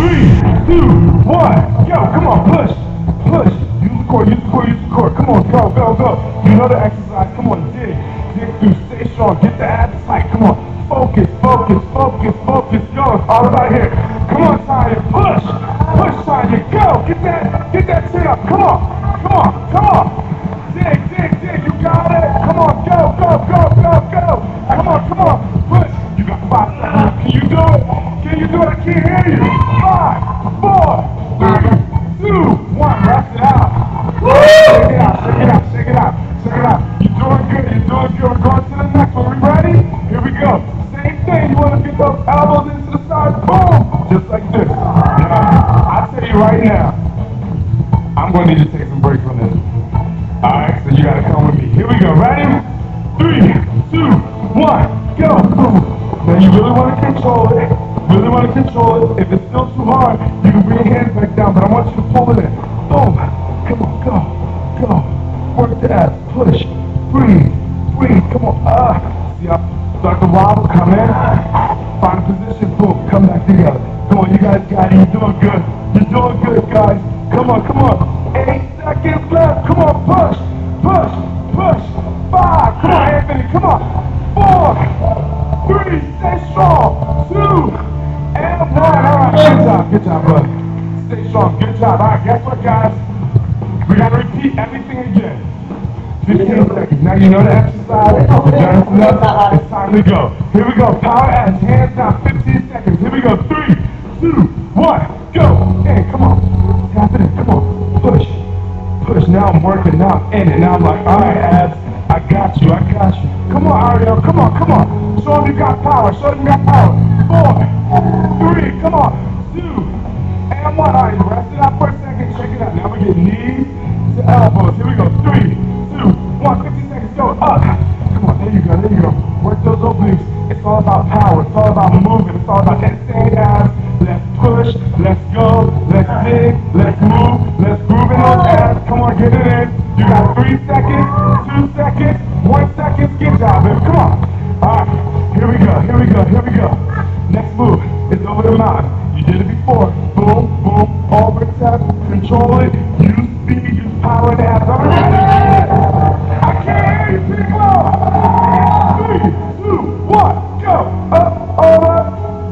3, 2, 1, go. Come on, push, push. Use the core, use the core, use the core. Come on, go, go, go. You know the exercise. Come on, dig through, stay strong. Get the abs tight. Come on, focus, focus, focus, focus. Go. It's all about here. Come on, Tanya, push, push, Tanya. Go. Get that chin up. Come on, come on, come on. Dig, dig, dig. You got it. Come on, go, go, go, go, go. Come on, come on. Push. You got 5 seconds. Can you do it? Can you do it? I can't hear you. 5, 4, 3, 2, 1. Rest it out. Shake it out, shake it out, shake it out, shake it out. You're doing good, you're doing good. We're going to the next one. We ready? Here we go. Same thing. You want to get those elbows into the side. Boom. Just like this. Now, I'll tell you right now, I'm going to need to take some breaks from this. Alright, so you got to come with me. Here we go. Ready? 3, 2, 1, go. Boom. Now you really want to control it. Really want to control it. If it's still too hard, you can bring your hands back down, but I want you to pull it in. Boom. Come on, go. Go. Work the abs. Push. Breathe. Breathe. Come on. See how start to wobble. Come in. Find a position. Boom. Come back together. Come on, you guys got it. You're doing good. You're doing good, guys. Come on, come on. 8 seconds left. Come on, push. Push. Push. 5. Come on, Anthony. Come on. 4. 3. Stay strong. 2. And 1. All right. Good job. Good job, buddy. Stay strong. Good job. All right. Guess what, guys? We got to repeat everything again. 15 seconds. Now you know the exercise. You've done it enough. It's time to go. Here we go. Power abs. Hands down. 15 seconds. Here we go. 3, 2, 1. Go. Hey, come on. Tap it in. Come on. Push. Push. Now I'm working. Now I'm in it. Now I'm like, all right, abs. I got you. I got you. Come on, Ariel. Come on. Come on. Show them you got power. Show them you got power. 4, 3. Come on. 2. And 1. All right. Rest it out for a second. Check it out. Now we get knees to elbows. Here we go. 3, 2, 1. 50 seconds. Go. Up. Come on. There you go. There you go. Work those obliques. It's all about power. It's all about movement. It's all about insane abs. Let's push. Let's go. Let's dig. Let's move. Let's groove in those abs. Come on. Get it in. You got 3 seconds. 2 seconds. 1 second. Good job, baby. Come on. All right. Here we go. Here we go. Here we go. Next move is over the mountain. You did it before. Boom, boom, over tap, control it, use speed, use power and abs. All right. I can't hear you, people. 3, 2, 1, go. Up, over,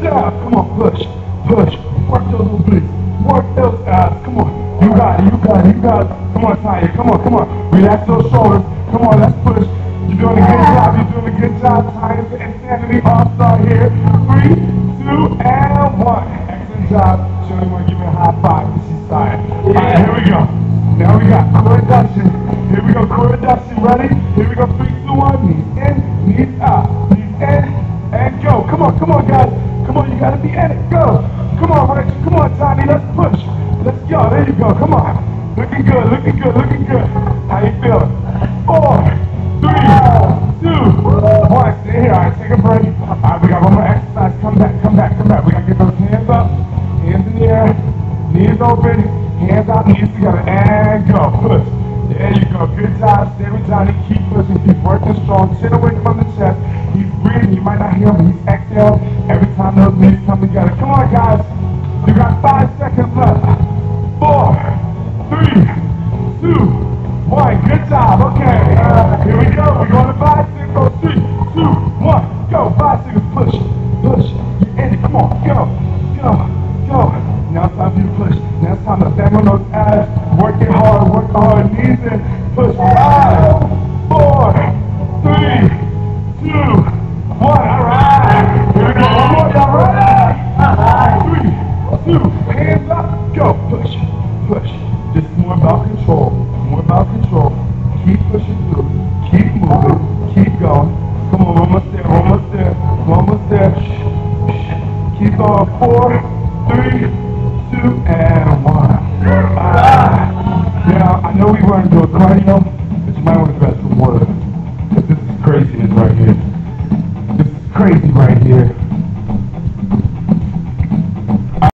down. Come on, push, push. Work those obliques. Work those abs. Come on. You got it, you got it, you got it. Come on, Tanya. Come on, come on. Relax those shoulders. Come on, let's push. You're doing a good job. You're doing a good job. Tanya for Insanity All-Star here. 3, 2, and 1. Excellent job. Shirley, want to give me a high five because she's tired. All right, here we go. Now we got core reduction. Here we go, core reduction. Ready? Here we go. 3, 2, 1. Knees in, knees out. Knees in, and go. Come on, guys. Come on, you got to be in it. Go. Come on, Rich. Come on, Tiny. Let's push. Let's go. There you go. Come on. Looking good, looking good, looking good. How you feeling? 4, 3, 2, 1. Stay here. All right, take a break. All right, we got one more exercise. Come back, come back, come back. We got to get those hands up, hands in the air, knees open, hands out, knees together, and go. Push. There you go. Good job. Stay with Johnny. Keep pushing. Keep working strong. Chin away from the chest. He's breathing. You might not hear him. He's exhaling every time those knees come together. Come on, guys. You got 5 seconds left. 4, 3, 2, 1. Good job. Okay. Here we go. We're going to 5 seconds. Go. 3, 2, 1. Go. 5 seconds. Push. Push. You're in it. Come on. Go. Go. Go. Now it's time for you to push. Now it's time to bang on those abs. Work it hard. Work hard. Knees in. Push. 5, 4, 3, 2, 1. All right. Here we go. One more. Y'all ready? 3, 2. Hands up. Go. Push. Push. Just more about control. More about control. Keep pushing through. Keep moving. Keep going. Come on, almost there, almost there, almost there. Keep going. 4, 3, 2, and 1. Now, I know we weren't doing cardio, but you might want to grab some water. Because this is craziness right here. This is crazy right here.